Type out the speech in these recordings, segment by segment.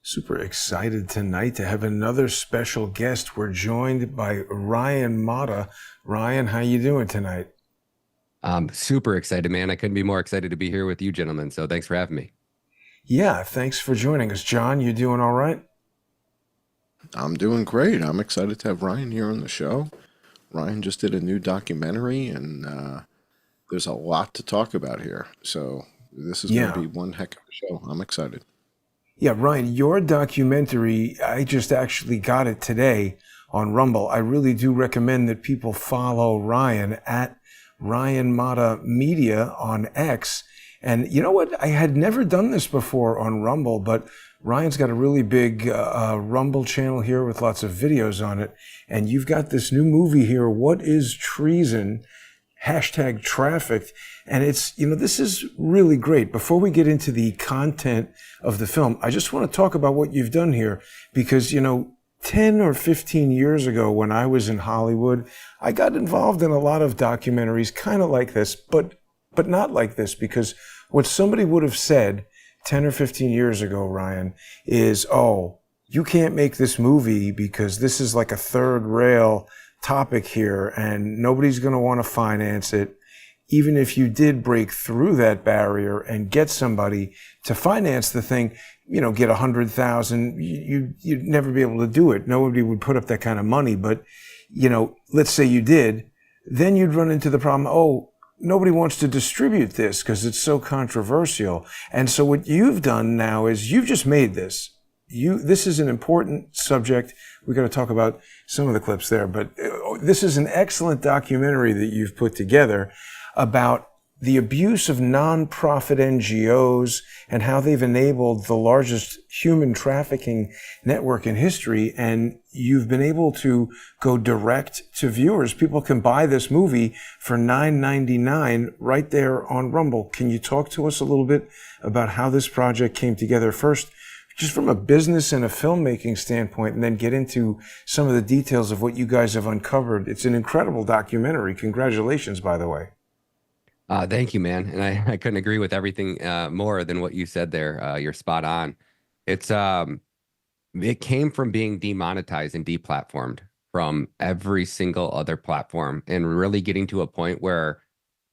Super excited tonight to have another special guest. We're joined by Ryan Matta. Ryan, how you doing tonight? I'm super excited, man. I couldn't be more excited to be here with you gentlemen. So thanks for having me. Yeah, thanks for joining us. John, you doing all right? I'm doing great. I'm excited to have Ryan here on the show. Ryan just did a new documentary, and there's a lot to talk about here. So this is going to Yeah. be one heck of a show. I'm excited. Yeah, Ryan, your documentary, I just actually got it today on Rumble. I really do recommend that people follow Ryan at Ryan Matta Media on X. And you know what? I had never done this before on Rumble, but Ryan's got a really big Rumble channel here with lots of videos on it. And you've got this new movie here, What is Treason? Hashtag trafficked. And it's, this is really great. Before we get into the content of the film, I just want to talk about what you've done here because, 10 or 15 years ago when I was in Hollywood, I got involved in a lot of documentaries kind of like this, but not like this, because what somebody would have said 10 or 15 years ago, Ryan, is, oh, you can't make this movie because this is like a third rail topic here and nobody's going to want to finance it. Even if you did break through that barrier and get somebody to finance the thing, get 100,000, you'd never be able to do it. Nobody would put up that kind of money. But, let's say you did, then you'd run into the problem, oh, nobody wants to distribute this because it's so controversial. And so what you've done now is you've just made this. This is an important subject. We're going to talk about some of the clips there, but this is an excellent documentary that you've put together about the abuse of nonprofit NGOs and how they've enabled the largest human trafficking network in history. And you've been able to go direct to viewers. People can buy this movie for $9.99 right there on Rumble. Can you talk to us a little bit about how this project came together first, just from a business and a filmmaking standpoint, and then get into some of the details of what you guys have uncovered? It's an incredible documentary. Congratulations, by the way. Thank you, man. And I couldn't agree with everything more than what you said there. You're spot on. It came from being demonetized and deplatformed from every single other platform and really getting to a point where,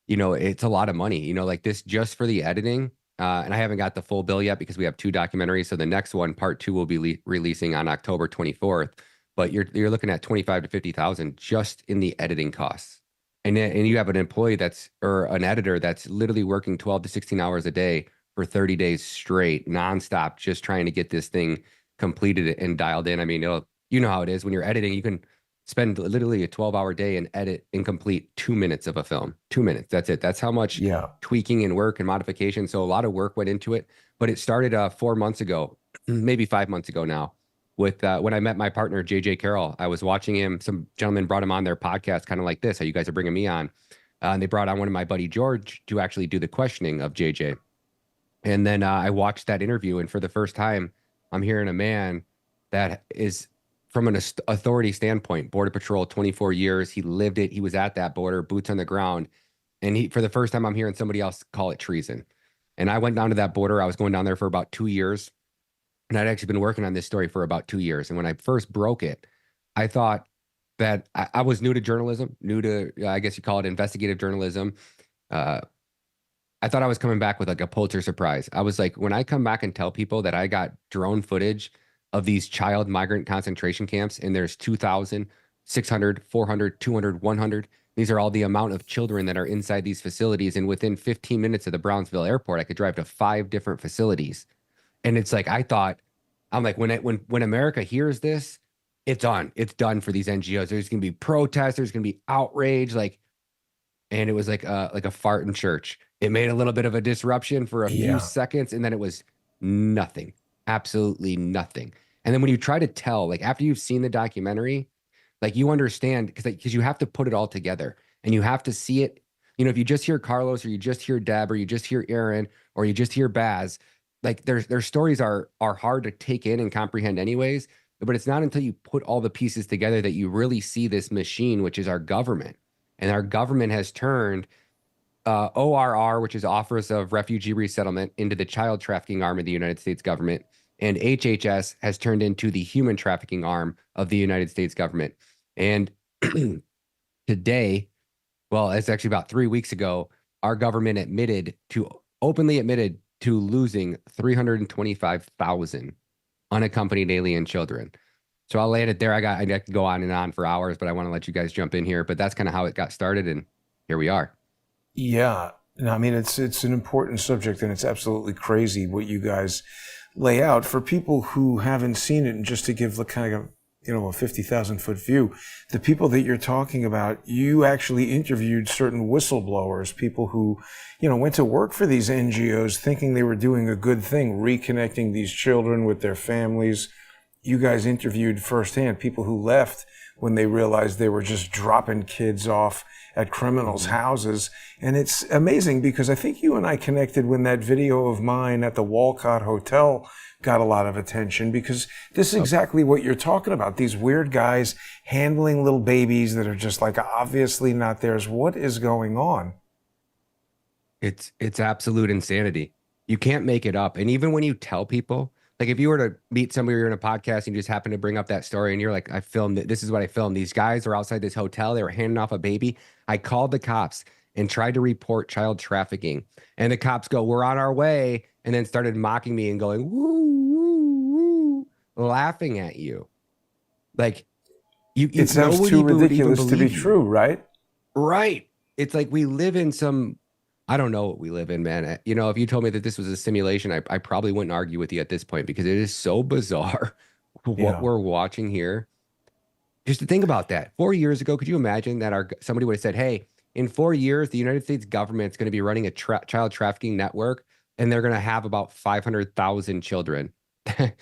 it's a lot of money, like this just for the editing. And I haven't got the full bill yet because we have two documentaries. So the next one, part two, will be releasing on October 24th. But you're looking at 25 to 50,000 just in the editing costs. And you have an employee or an editor that's literally working 12 to 16 hours a day for 30 days straight, nonstop, just trying to get this thing completed and dialed in. I mean, you know how it is when you're editing, you can spend literally a 12-hour day and edit and complete 2 minutes of a film. 2 minutes. That's it. That's how much tweaking and work and modification. So a lot of work went into it, but it started 4 months ago, maybe 5 months ago now. With when I met my partner, JJ Carroll. I was watching him. Some gentlemen brought him on their podcast, kind of like this, how you guys are bringing me on. And they brought on one of my buddy, George, to actually do the questioning of JJ. And then I watched that interview. And for the first time, I'm hearing a man that is, from an authority standpoint, Border Patrol, 24 years. He lived it. He was at that border, boots on the ground. And for the first time, I'm hearing somebody else call it treason. And I went down to that border. I was going down there for about 2 years. And I'd actually been working on this story for about 2 years. And when I first broke it, I thought that I was new to journalism, new to, I guess you call it investigative journalism. I thought I was coming back with like a Pulitzer surprise. I was like, when I come back and tell people that I got drone footage of these child migrant concentration camps, and there's 2,000, 600, 400, 200, 100. These are all the amount of children that are inside these facilities. And within 15 minutes of the Brownsville airport, I could drive to 5 different facilities. And it's like, I'm like, when America hears this, it's on. It's done for these NGOs. There's going to be protests. There's going to be outrage. And it was like a fart in church. It made a little bit of a disruption for a few seconds, and then it was nothing, absolutely nothing. And then when you try to tell, like after you've seen the documentary, like you understand because you have to put it all together and you have to see it. If you just hear Carlos or you just hear Deb or you just hear Aaron or you just hear Baz, like their stories are hard to take in and comprehend anyways. But it's not until you put all the pieces together that you really see this machine, which is our government. And our government has turned ORR, which is Office of Refugee Resettlement, into the child trafficking arm of the United States government. and HHS has turned into the human trafficking arm of the United States government. And today, well, it's actually about 3 weeks ago, our government openly admitted to losing 325,000 unaccompanied alien children. So I'll land it there. I could go on and on for hours, but I want to let you guys jump in here. But that's kind of how it got started, and here we are. Yeah. No, I mean, it's an important subject, and it's absolutely crazy what you guys lay out for people who haven't seen it. And just to give the kind of, a 50,000-foot view, the people that you're talking about, you actually interviewed certain whistleblowers, people who, went to work for these NGOs thinking they were doing a good thing, reconnecting these children with their families. You guys interviewed firsthand people who left when they realized they were just dropping kids off at criminals' houses. And it's amazing because I think you and I connected when that video of mine at the Walcott Hotel got a lot of attention, because this is exactly what you're talking about. These weird guys handling little babies that are just like obviously not theirs. What is going on? It's absolute insanity. You can't make it up. And even when you tell people, like if you were to meet somebody, you're in a podcast and you just happen to bring up that story and you're like, I filmed it. This is what I filmed. These guys are outside this hotel. They were handing off a baby. I called the cops and tried to report child trafficking. And the cops go, we're on our way. And then started mocking me and going, woo, woo, woo, laughing at you. Like it sounds too ridiculous to be true, right? Right. It's like we live in some, I don't know what we live in, man. If you told me that this was a simulation, I probably wouldn't argue with you at this point, because it is so bizarre what we're watching here. Just to think about that. 4 years ago, could you imagine that somebody would have said, hey, in 4 years, the United States government is going to be running a child trafficking network, and they're going to have about 500,000 children. I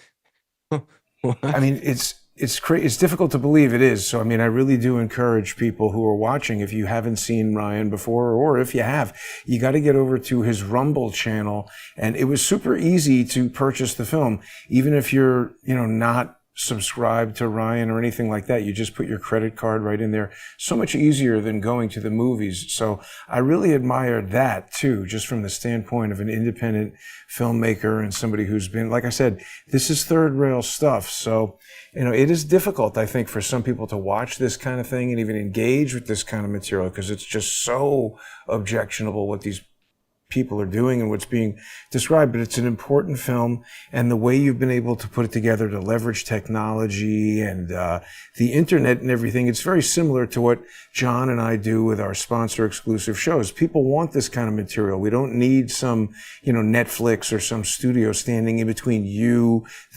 mean, it's difficult to believe it is. So, I mean, I really do encourage people who are watching, if you haven't seen Ryan before, or if you have, you got to get over to his Rumble channel. And it was super easy to purchase the film, even if you're, not subscribed to Ryan or anything like that. You just put your credit card right in there. So much easier than going to the movies. So I really admired that too, just from the standpoint of an independent filmmaker and somebody who's been, like I said, this is third rail stuff. So, it is difficult, I think, for some people to watch this kind of thing and even engage with this kind of material, because it's just so objectionable what these people are doing and what's being described. But it's an important film, and the way you've been able to put it together to leverage technology and the internet and everything, it's very similar to what John and I do with our sponsor exclusive shows. People want this kind of material. We don't need some, Netflix or some studio standing in between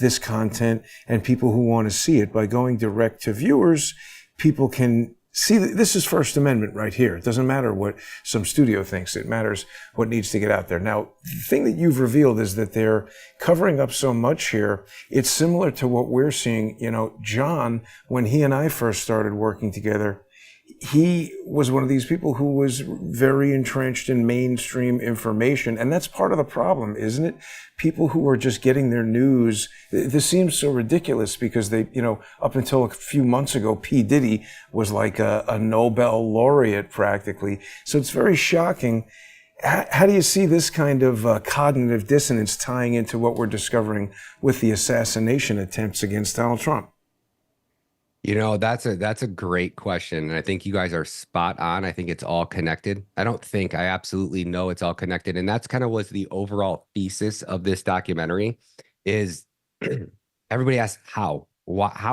this content, and people who want to see it. By going direct to viewers, people can see, this is First Amendment right here. It doesn't matter what some studio thinks. It matters what needs to get out there. Now, the thing that you've revealed is that they're covering up so much here. It's similar to what we're seeing. John, when he and I first started working together, he was one of these people who was very entrenched in mainstream information. And that's part of the problem, isn't it? People who are just getting their news. This seems so ridiculous because they, up until a few months ago, P. Diddy was like a Nobel laureate practically. So it's very shocking. How do you see this kind of cognitive dissonance tying into what we're discovering with the assassination attempts against Donald Trump? That's a great question. And I think you guys are spot on. I think it's all connected. I absolutely know it's all connected. And that's kind of was the overall thesis of this documentary is everybody asks how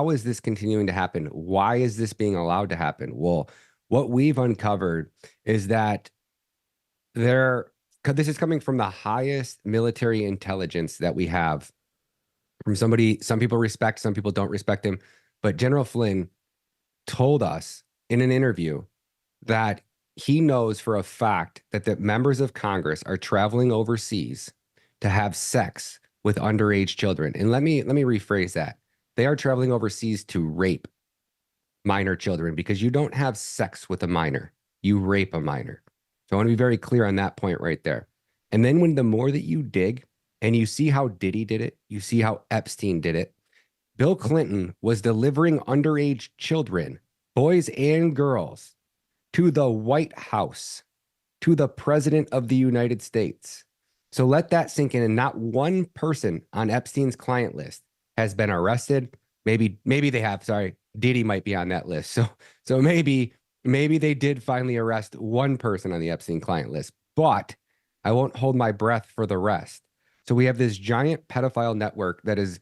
is this continuing to happen? Why is this being allowed to happen? Well, what we've uncovered is that this is coming from the highest military intelligence that we have, from somebody, some people respect, some people don't respect him. But General Flynn told us in an interview that he knows for a fact that the members of Congress are traveling overseas to have sex with underage children. And let me rephrase that. They are traveling overseas to rape minor children, because you don't have sex with a minor. You rape a minor. So I want to be very clear on that point right there. And then the more that you dig and you see how Diddy did it, you see how Epstein did it, Bill Clinton was delivering underage children, boys and girls, to the White House, to the President of the United States. So let that sink in. And not one person on Epstein's client list has been arrested. Maybe they have. Sorry, Diddy might be on that list. So maybe they did finally arrest one person on the Epstein client list. But I won't hold my breath for the rest. So we have this giant pedophile network that is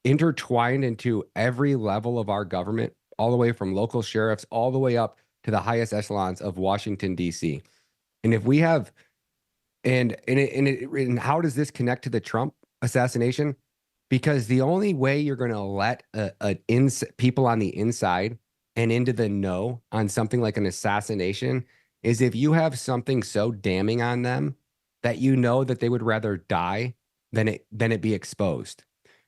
intertwined into every level of our government, all the way from local sheriffs all the way up to the highest echelons of Washington, D.C. And if we have, and how does this connect to the Trump assassination? Because the only way you're going to let people on the inside and into the know on something like an assassination is if you have something so damning on them that you know that they would rather die than it be exposed.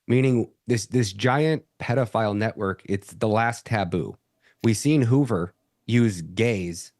Meaning this giant pedophile network, it's the last taboo. We've seen Hoover use gays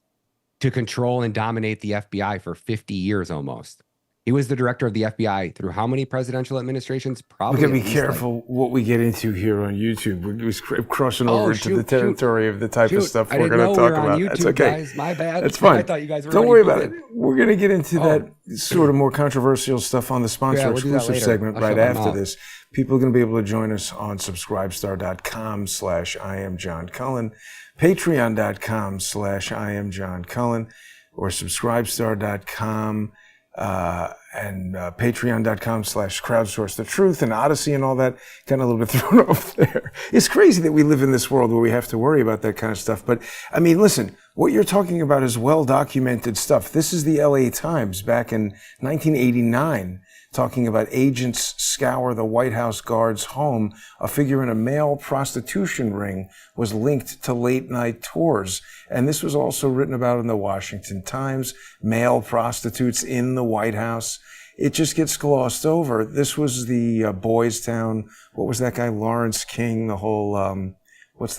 to control and dominate the FBI for 50 years almost. He was the director of the FBI through how many presidential administrations? Probably. We got to be careful what we get into here on YouTube. We're crossing over into the territory of the type of stuff we're going to talk about. YouTube, that's okay. Guys. My bad. That's fine. I thought you guys were. Don't worry about it. We're going to get into that sort of more controversial stuff on the sponsor exclusive segment right after this. People are going to be able to join us on subscribestar.com/IamJohnCullen, patreon.com/IamJohnCullen, or subscribestar.com and patreon.com/crowdsource the truth, and Odyssey and all that. Kind of a little bit thrown off there. It's crazy that we live in this world where we have to worry about that kind of stuff. But I mean, listen, what you're talking about is well documented stuff. This is the LA Times back in 1989 talking about agents scour the White House guard's home. A figure in a male prostitution ring was linked to late night tours. And this was also written about in the Washington Times, male prostitutes in the White House. It just gets glossed over. This was the Boys Town. What was that guy? Lawrence King, the whole,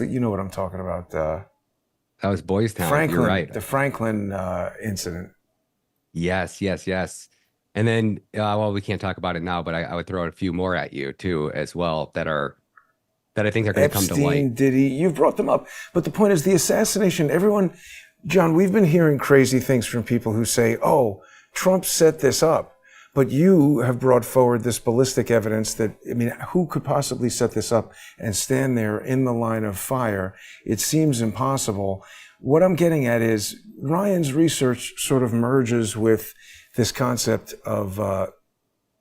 you know what I'm talking about. That was Boys Town. Franklin, you're right. The Franklin incident. Yes. And then, we can't talk about it now, but I would throw a few more at you too, as well, that I think are going to come to light. Diddy, you've brought them up. But the point is the assassination, John, we've been hearing crazy things from people who say, oh, Trump set this up. But you have brought forward this ballistic evidence that, I mean, who could possibly set this up and stand there in the line of fire? It seems impossible. What I'm getting at is Ryan's research sort of merges with this concept of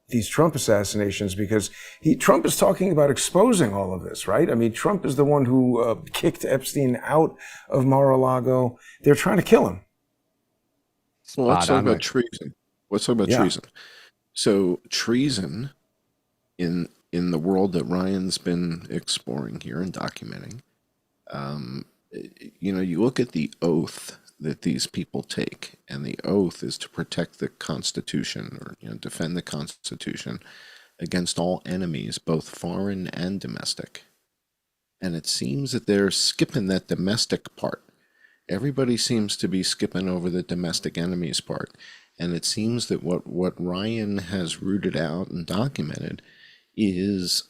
these Trump assassinations, because Trump is talking about exposing all of this, right? I mean, Trump is the one who kicked Epstein out of Mar-a-Lago. They're trying to kill him. Well, let's talk about treason. Treason. So treason in the world that Ryan's been exploring here and documenting, you look at the oath that these people take, and the oath is to protect the Constitution, or defend the Constitution against all enemies, both foreign and domestic. And it seems that they're skipping that domestic part. Everybody seems to be skipping over the domestic enemies part. And it seems that what Ryan has rooted out and documented is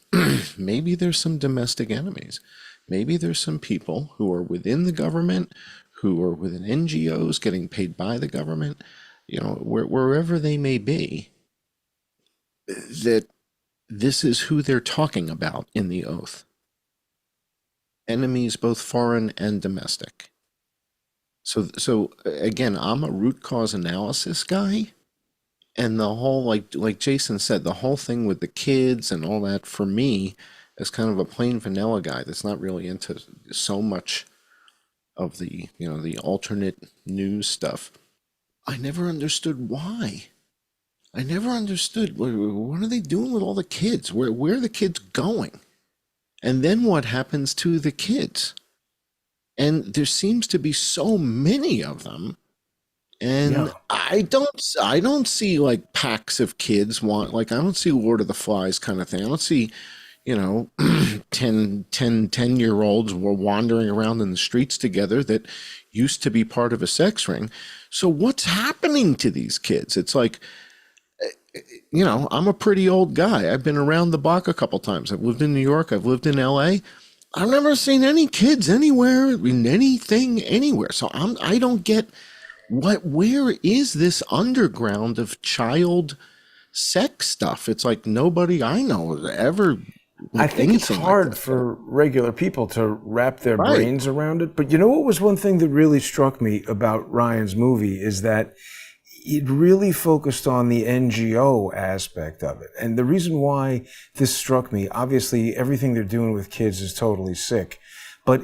maybe there's some domestic enemies. Maybe there's some people who are within the government, who are within NGOs getting paid by the government, wherever they may be, that this is who they're talking about in the oath. Enemies, both foreign and domestic. So again, I'm a root cause analysis guy, and the whole, like Jason said, the whole thing with the kids and all that, for me, as kind of a plain vanilla guy that's not really into so much of the the alternate news stuff, I never understood why. I never understood what are they doing with all the kids? Where are the kids going? And then what happens to the kids? And there seems to be so many of them, and I don't see like packs of kids I don't see Lord of the Flies kind of thing. I don't see 10-year-olds were wandering around in the streets together that used to be part of a sex ring. So what's happening to these kids? It's like, I'm a pretty old guy. I've been around the block a couple times. I've lived in New York. I've lived in LA. I've never seen any kids anywhere, in anything, anywhere. So I don't get where is this underground of child sex stuff. It's like nobody I know has ever I like think it's anything like hard that. for regular people to wrap their Right. brains around it. But you know what was one thing that really struck me about Ryan's movie is that it really focused on the NGO aspect of it. And the reason why this struck me, obviously everything they're doing with kids is totally sick, but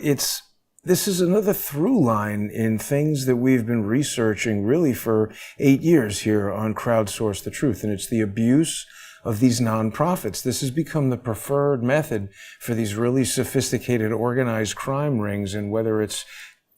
this is another through line in things that we've been researching really for 8 years here on Crowdsource the Truth. And it's the abuse of these nonprofits. This has become the preferred method for these really sophisticated organized crime rings, and whether it's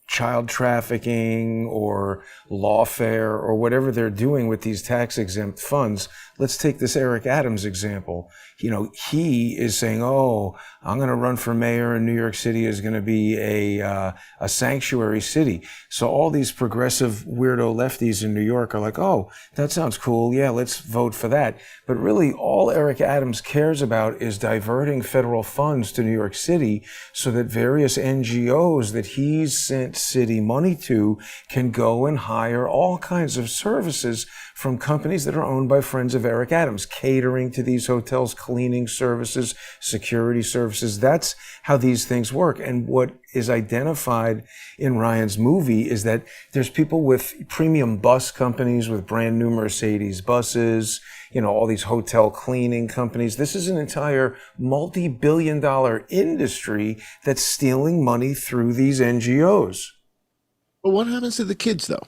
child trafficking or lawfare or whatever they're doing with these tax exempt funds. Let's take this Eric Adams example. You know, he is saying, "Oh, I'm going to run for mayor, and New York City is going to be a sanctuary city." So all these progressive weirdo lefties in New York are like, "Oh, that sounds cool. Yeah, let's vote for that." But really, all Eric Adams cares about is diverting federal funds to New York City so that various NGOs that he's sent city money to can go and hire all kinds of services from companies that are owned by friends of Eric Adams, catering to these hotels, cleaning services, security services. That's how these things work. And what is identified in Ryan's movie is that there's people with premium bus companies with brand new Mercedes buses, you know, all these hotel cleaning companies. This is an entire multi-billion-dollar industry that's stealing money through these NGOs. But what happens to the kids, though?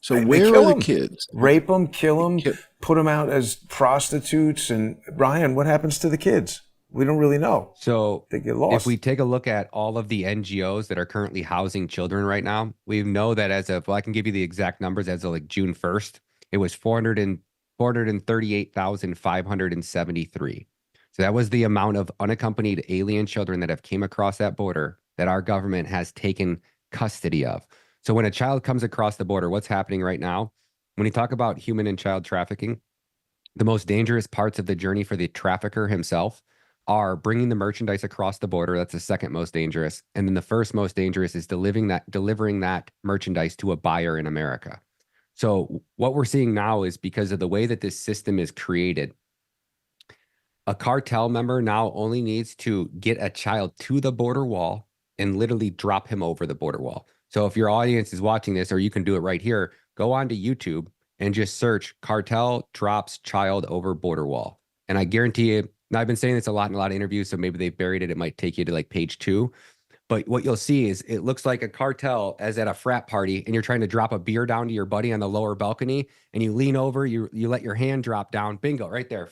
So They where kill are the them, kids? rape them, kill them, Ki- put them out as prostitutes. And Ryan, what happens to the kids? We don't really know. So They get if lost. we take a look at all of the NGOs that are currently housing children right now, we know that as of, well, I can give you the exact numbers as of like June 1st, it was 438,573. So that was the amount of unaccompanied alien children that have came across that border that our government has taken custody of. So when a child comes across the border, what's happening right now? When you talk about human and child trafficking, the most dangerous parts of the journey for the trafficker himself are bringing the merchandise across the border. That's the second most dangerous. And then the first most dangerous is delivering that merchandise to a buyer in America. So what we're seeing now is because of the way that this system is created, a cartel member now only needs to get a child to the border wall and literally drop him over the border wall. So if your audience is watching this, or you can do it right here, go onto YouTube and just search cartel drops child over border wall. And I guarantee you, now I've been saying this a lot in a lot of interviews, so maybe they buried it. It might take you to like page 2. But what you'll see is it looks like a cartel as at a frat party, and you're trying to drop a beer down to your buddy on the lower balcony, and you lean over, you let your hand drop down. Bingo, right there.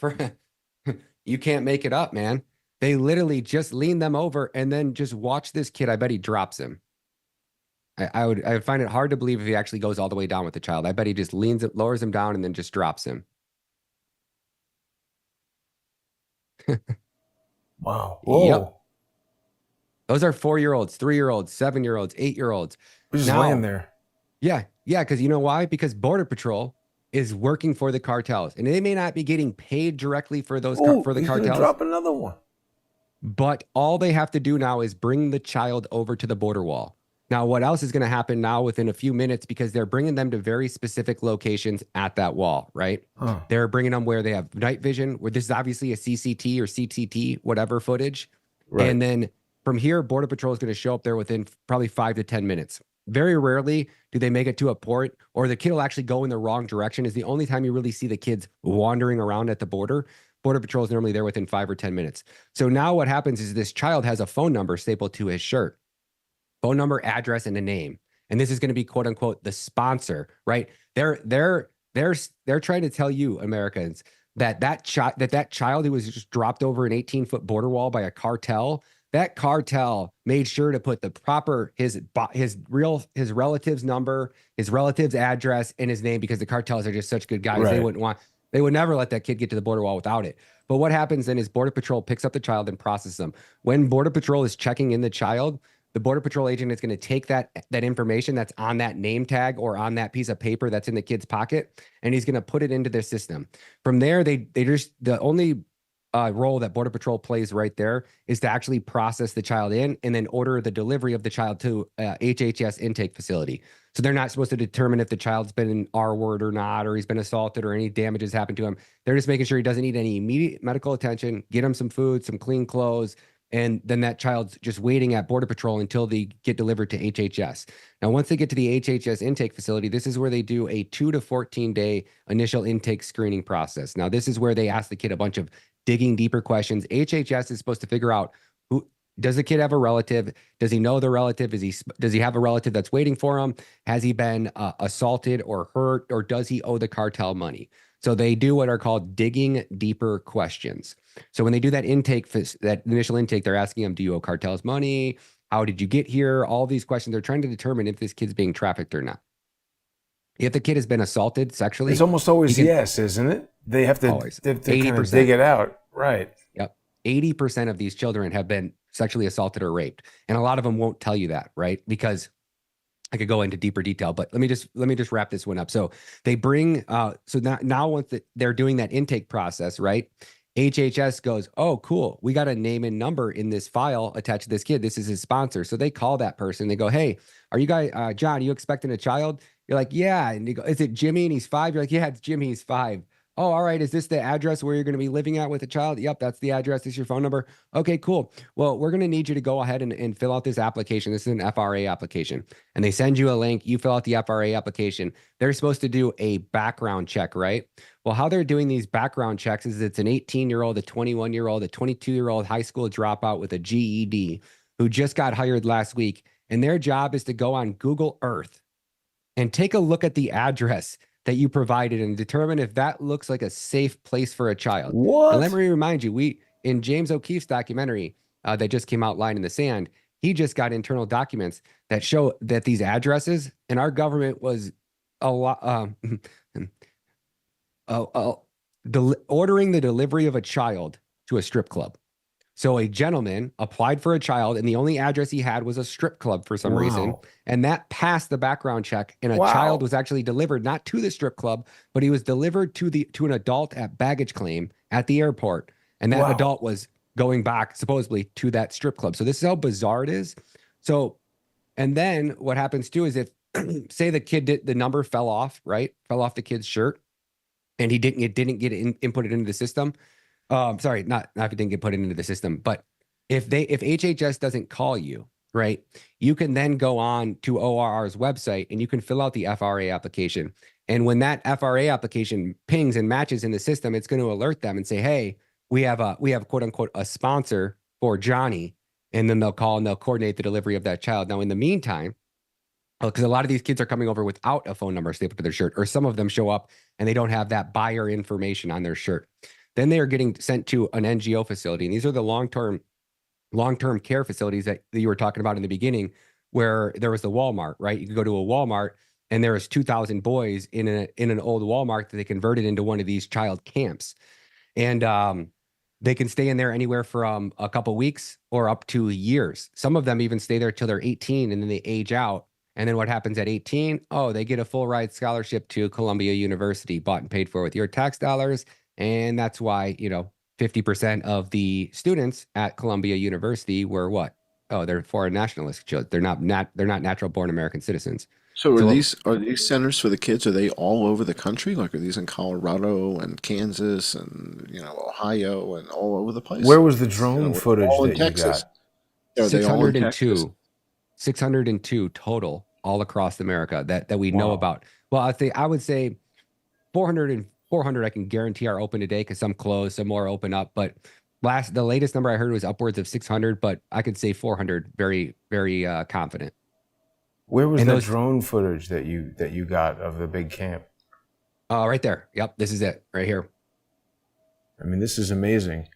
You can't make it up, man. They literally just lean them over and then just watch this kid. I bet he drops him. I would find it hard to believe if he actually goes all the way down with the child. I bet he just lowers him down and then just drops him. Wow. Whoa. Yep. Those are 4-year-olds, 3-year-olds, 7-year-olds, 8-year-olds. We're just laying there. Yeah. Because you know why? Because Border Patrol is working for the cartels, and they may not be getting paid directly for those for the He's cartels. gonna drop another one. But all they have to do now is bring the child over to the border wall. Now, what else is going to happen now within a few minutes, because they're bringing them to very specific locations at that wall, right? Huh. They're bringing them where they have night vision, where this is obviously a CCT or CTT, whatever footage. Right. And then from here, Border Patrol is going to show up there within probably 5 to 10 minutes. Very rarely do they make it to a port, or the kid will actually go in the wrong direction. Is the only time you really see the kids wandering around at the border. Border Patrol is normally there within 5 or 10 minutes. So now what happens is this child has a phone number stapled to his shirt. Phone number, address, and a name. And this is going to be quote unquote the sponsor, right? They're trying to tell you, Americans, that child who was just dropped over an 18-foot border wall by a cartel, that cartel made sure to put the proper his relative's number, his relative's address, and his name, because the cartels are just such good guys. Right. They would never let that kid get to the border wall without it. But what happens then is Border Patrol picks up the child and processes them. When Border Patrol is checking in the child, the Border Patrol agent is going to take that information that's on that name tag or on that piece of paper that's in the kid's pocket, and he's going to put it into their system. From there, the only role that Border Patrol plays right there is to actually process the child in and then order the delivery of the child to HHS intake facility. So they're not supposed to determine if the child's been an R word or not, or he's been assaulted or any damage has happened to him. They're just making sure he doesn't need any immediate medical attention, get him some food, some clean clothes, and then that child's just waiting at Border Patrol until they get delivered to HHS. Now, once they get to the HHS intake facility, this is where they do a 2 to 14 day initial intake screening process. Now, this is where they ask the kid a bunch of digging deeper questions. HHS is supposed to figure out, who does the kid have a relative? Does he know the relative? Does he have a relative that's waiting for him? Has he been assaulted or hurt, or does he owe the cartel money? So they do what are called digging deeper questions. So when they do that intake, that initial intake, they're asking them, do you owe cartels money? How did you get here? All these questions. They're trying to determine if this kid's being trafficked or not. If the kid has been assaulted sexually, it's almost always yes, isn't it? They have to, always. they have to kind of dig it out. Right. Yep. 80% of these children have been sexually assaulted or raped. And a lot of them won't tell you that, right? Because I could go into deeper detail, but let me just wrap this one up. So they bring, so now once they're doing that intake process, right? HHS goes, oh, cool. We got a name and number in this file attached to this kid. This is his sponsor. So they call that person. They go, hey, are you guys, John, are you expecting a child? You're like, yeah. And you go, is it Jimmy and he's 5? You're like, yeah, it's Jimmy, he's 5. Oh, all right. Is this the address where you're going to be living at with a child? Yep, that's the address. This is your phone number. Okay, cool. Well, we're going to need you to go ahead and fill out this application. This is an FRA application. And they send you a link. You fill out the FRA application. They're supposed to do a background check, right? Well, how they're doing these background checks is it's an 18-year-old, a 21-year-old, a 22-year-old high school dropout with a GED who just got hired last week. And their job is to go on Google Earth and take a look at the address that you provided and determine if that looks like a safe place for a child. What? And let me remind you, in James O'Keefe's documentary that just came out, Line in the Sand, he just got internal documents that show that these addresses, and our government was a lot ordering the delivery of a child to a strip club. So a gentleman applied for a child, and the only address he had was a strip club for some reason. And that passed the background check, and a child was actually delivered, not to the strip club, but he was delivered to an adult at baggage claim at the airport. And that adult was going back supposedly to that strip club. So this is how bizarre it is. So, and then what happens too is if say the kid the number fell off, right? Fell off the kid's shirt, and it didn't get inputted into the system. Sorry, not if it didn't get put into the system, but if HHS doesn't call you, right, you can then go on to ORR's website and you can fill out the FRA application. And when that FRA application pings and matches in the system, it's going to alert them and say, hey, we have quote unquote a sponsor for Johnny. And then they'll call and they'll coordinate the delivery of that child. Now, in the meantime, because a lot of these kids are coming over without a phone number stapled to their shirt, or some of them show up and they don't have that buyer information on their shirt. Then they are getting sent to an NGO facility. And these are the long-term care facilities that you were talking about in the beginning, where there was the Walmart, right? You could go to a Walmart and there was 2,000 boys in an old Walmart that they converted into one of these child camps. And they can stay in there anywhere from a couple weeks or up to years. Some of them even stay there till they're 18 and then they age out. And then what happens at 18? Oh, they get a full ride scholarship to Columbia University, bought and paid for with your tax dollars. And that's why, 50% of the students at Columbia University were what? Oh, they're foreign nationalist children. They're not natural born American citizens. So are these centers for the kids? Are they all over the country? Like, are these in Colorado and Kansas and Ohio and all over the place? Where was the drone footage all in that you Texas? got? Are they all in Texas? 602 total all across America that we know about. Well, I would say 400 I can guarantee are open today because some closed, some more open up. But the latest number I heard was upwards of 600, but I could say 400 very, very confident. Where was the drone footage that you got of the big camp? Right there. Yep, this is it right here. I mean, this is amazing.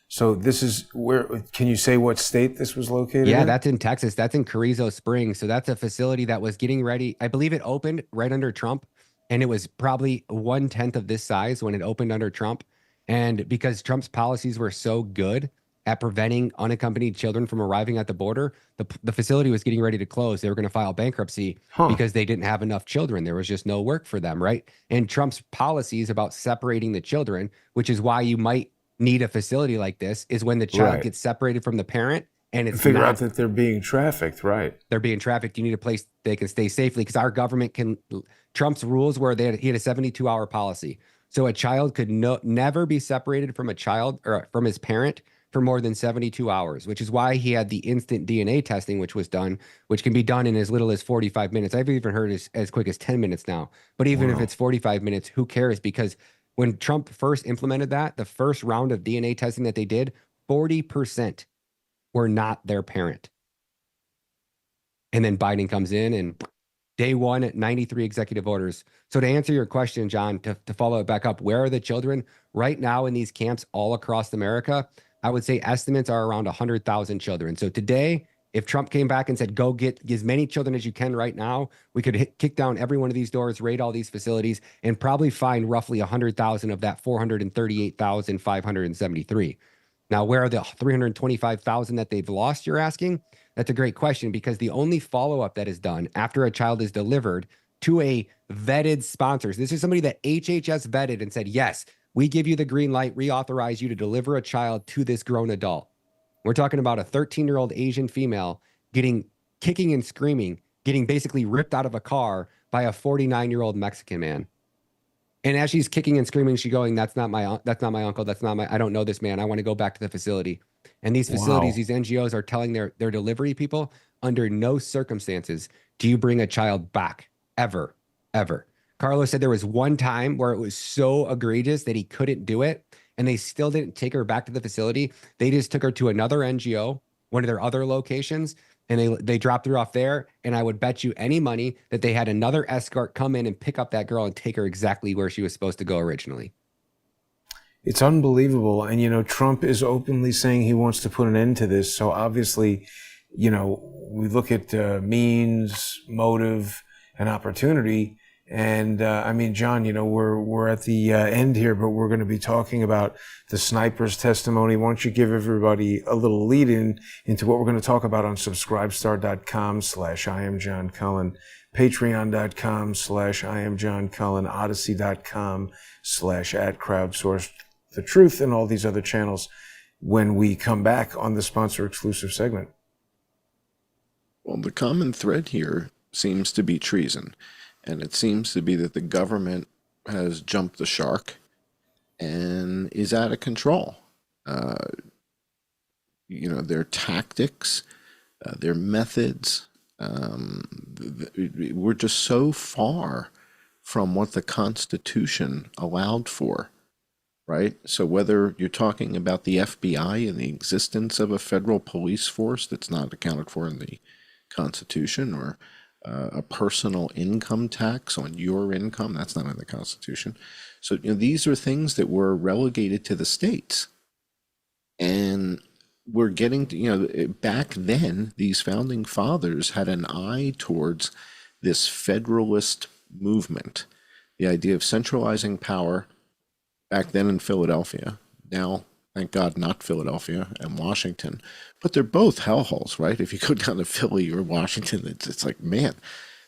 So this is where, can you say what state this was located in? That's in Texas. That's in Carrizo Springs. So that's a facility that was getting ready. I believe it opened right under Trump. And it was probably 1/10 of this size when it opened under Trump. And because Trump's policies were so good at preventing unaccompanied children from arriving at the border, the facility was getting ready to close. They were going to file bankruptcy because they didn't have enough children. There was just no work for them, right? And Trump's policies about separating the children, which is why you might need a facility like this is when the child Right. gets separated from the parent and it's Figure not, out that they're being trafficked, right? they're being trafficked. You need a place they can stay safely, because our government can, Trump's rules where he had a 72-hour policy. So a child could never be separated from a child or from his parent for more than 72 hours, which is why he had the instant DNA testing, which was done, which can be done in as little as 45 minutes. I've even heard as quick as 10 minutes now. But even if Wow. it's 45 minutes, who cares? Because when Trump first implemented that, the first round of DNA testing that they did, 40% were not their parent. And then Biden comes in and day one, 93 executive orders. So to answer your question, John, to follow it back up, where are the children right now in these camps all across America? I would say estimates are around 100,000 children. So today, if Trump came back and said, go get as many children as you can right now, we could kick down every one of these doors, raid all these facilities, and probably find roughly 100,000 of that 438,573. Now, where are the 325,000 that they've lost, you're asking? That's a great question, because the only follow-up that is done after a child is delivered to a vetted sponsor, this is somebody that HHS vetted and said, yes, we give you the green light, reauthorize you to deliver a child to this grown adult. We're talking about a 13-year-old Asian female kicking and screaming, getting basically ripped out of a car by a 49-year-old Mexican man. And as she's kicking and screaming, she's going, that's not my uncle. I don't know this man. I want to go back to the facility. And these facilities, Wow. these NGOs are telling their delivery people, under no circumstances do you bring a child back, ever, ever. Carlos said there was one time where it was so egregious that he couldn't do it, and they still didn't take her back to the facility. They just took her to another NGO, one of their other locations, and they dropped her off there. And I would bet you any money that they had another escort come in and pick up that girl and take her exactly where she was supposed to go originally. It's unbelievable. And, you know, Trump is openly saying he wants to put an end to this. So obviously, you know, we look at means, motive, and opportunity. And I mean, John, you know, we're at the end here, but we're going to be talking about the sniper's testimony. Why don't you give everybody a little lead into what we're going to talk about on subscribestar.com/IamJohnCullen, patreon.com/IamJohnCullen, odyssey.com/@crowdsource the truth, and all these other channels when we come back on the sponsor exclusive segment. Well, the common thread here seems to be treason. And it seems to be that the government has jumped the shark and is out of control. You know, their tactics, their methods, we're just so far from what the Constitution allowed for, right? So whether you're talking about the FBI and the existence of a federal police force that's not accounted for in the Constitution, or a personal income tax on your income, that's not in the Constitution. So, you know, these are things that were relegated to the states. And we're getting to, you know, back then, these founding fathers had an eye towards this federalist movement, the idea of centralizing power back then in Philadelphia. Now, thank God, not Philadelphia and Washington, but they're both hellholes, right? If you go down to Philly or Washington, it's like, man,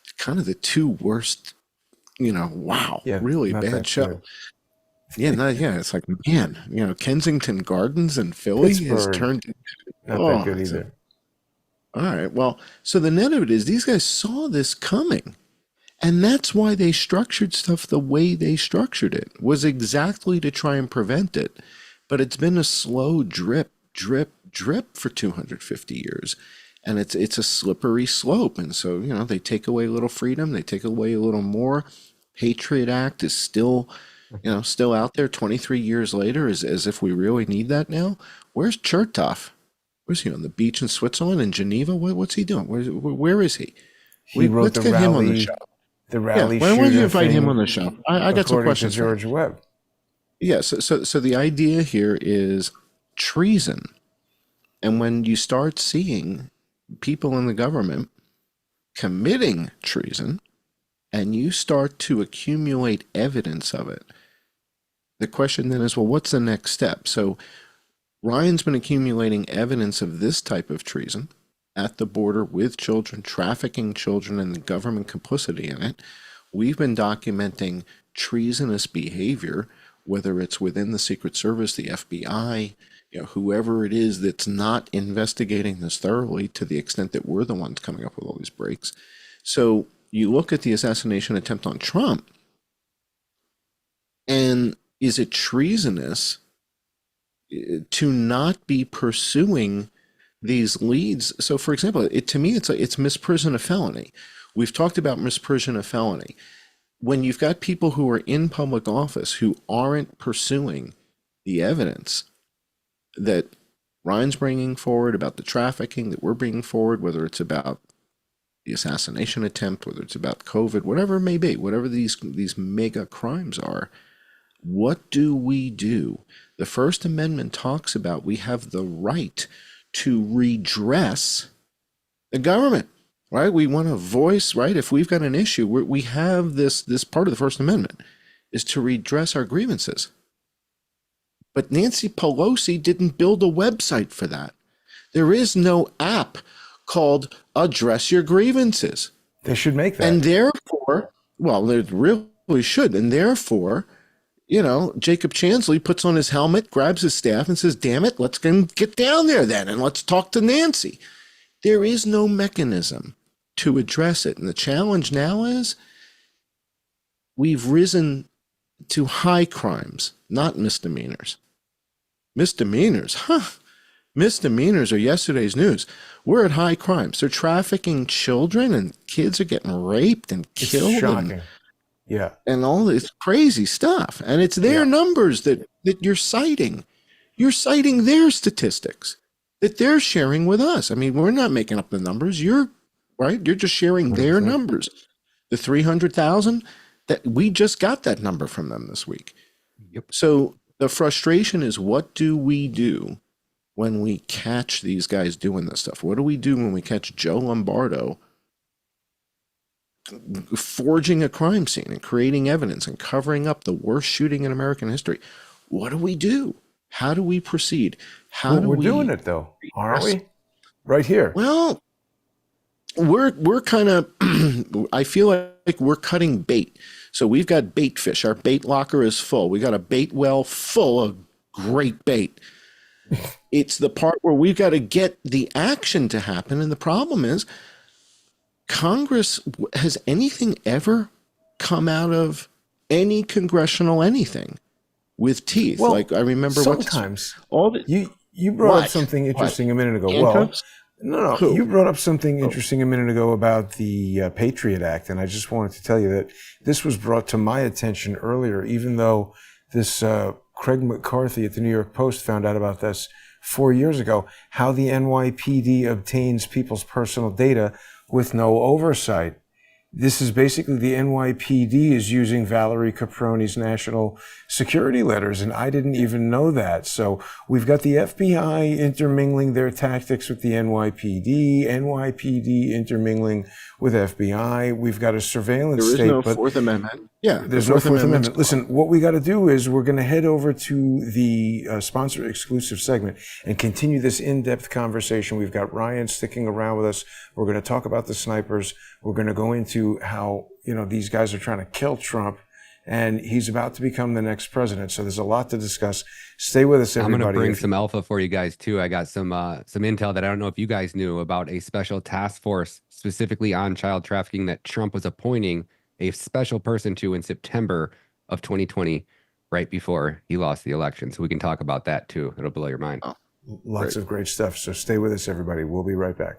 it's kind of the two worst, you know, wow, Yeah, really not bad that show. good. Yeah, it's like, man, you know, Kensington Gardens in Philly has Pittsburgh, turned, not oh, that good either. all right. Well, so the net of it is these guys saw this coming. And that's why they structured stuff the way they structured it, was exactly to try and prevent it. But it's been a slow drip, drip, drip for 250 years. And it's a slippery slope. And so, you know, they take away a little freedom, they take away a little more. Patriot Act is still, you know, still out there 23 years later, as if we really need that now. Where's Chertoff? Where's he, on the beach in Switzerland, in Geneva? What's he doing? Where is he? He wrote Let's the get him on the rally, show. the rally Yeah, why don't you shooter invite him thing, on the show? I got some according to questions for George him. Webb. Yeah, so the idea here is treason. And when you start seeing people in the government committing treason, and you start to accumulate evidence of it, the question then is, well, what's the next step? So Ryan's been accumulating evidence of this type of treason at the border with children, trafficking children, and the government complicity in it. We've been documenting treasonous behavior whether it's within the Secret Service, the FBI, whoever it is that's not investigating this thoroughly to the extent that we're the ones coming up with all these breaks. So you look at the assassination attempt on Trump, and is it treasonous to not be pursuing these leads? So, for example, to me, it's misprision of felony. We've talked about misprision of felony. When you've got people who are in public office who aren't pursuing the evidence that Ryan's bringing forward about the trafficking that we're bringing forward, whether it's about the assassination attempt, whether it's about COVID, whatever it may be, whatever these mega crimes are, what do we do? The First Amendment talks about we have the right to redress the government, right? We want to voice, right? If we've got an issue, we have this part of the First Amendment is to redress our grievances. But Nancy Pelosi didn't build a website for that. There is no app called Address Your Grievances. They should make that. And therefore, well, they really should. And therefore, Jacob Chansley puts on his helmet, grabs his staff and says, damn it, let's get down there then and let's talk to Nancy. There is no mechanism to address it. And the challenge now is we've risen to high crimes, not misdemeanors. Misdemeanors, misdemeanors are yesterday's news. We're at high crimes. They're trafficking children and kids are getting raped and killed. It's shocking. Yeah. And all this crazy stuff. And it's their numbers that you're citing. You're citing their statistics that they're sharing with us. I mean, we're not making up the numbers. You're just sharing 100%. Their numbers. The 300,000, that we just got that number from them this week. Yep. So the frustration is, what do we do when we catch these guys doing this stuff? What do we do when we catch Joe Lombardo forging a crime scene and creating evidence and covering up the worst shooting in American history? What do we do? How do we proceed? We're doing it though, aren't we? Right here. Well, we're kind of I feel like we're cutting bait. So we've got bait fish. Our bait locker is full. We got a bait well full of great bait. It's the part where we've got to get the action to happen. And the problem is, Congress, has anything ever come out of any congressional anything with teeth? Well, like I remember sometimes you brought up something interesting a minute ago. Handcuffs? No. Who? You brought up something interesting a minute ago about the Patriot Act, and I just wanted to tell you that this was brought to my attention earlier, even though this Craig McCarthy at the New York Post found out about this 4 years ago, how the NYPD obtains people's personal data with no oversight. This is basically the NYPD is using Valerie Caproni's national security letters, and I didn't even know that. So we've got the FBI intermingling their tactics with the NYPD, NYPD intermingling with FBI. We've got a surveillance state. There is no Fourth Amendment. Yeah, there's no Fourth Amendment. Listen, what we got to do is we're going to head over to the sponsor exclusive segment and continue this in-depth conversation. We've got Ryan sticking around with us. We're going to talk about the snipers. We're going to go into how, these guys are trying to kill Trump, and he's about to become the next president. So there's a lot to discuss. Stay with us, everybody. I'm going to bring some alpha for you guys too. I got some intel that I don't know if you guys knew about, a special task force specifically on child trafficking that Trump was appointing a special person to in September of 2020, right before he lost the election. So we can talk about that too. It'll blow your mind. Lots of great stuff. So stay with us, everybody. We'll be right back.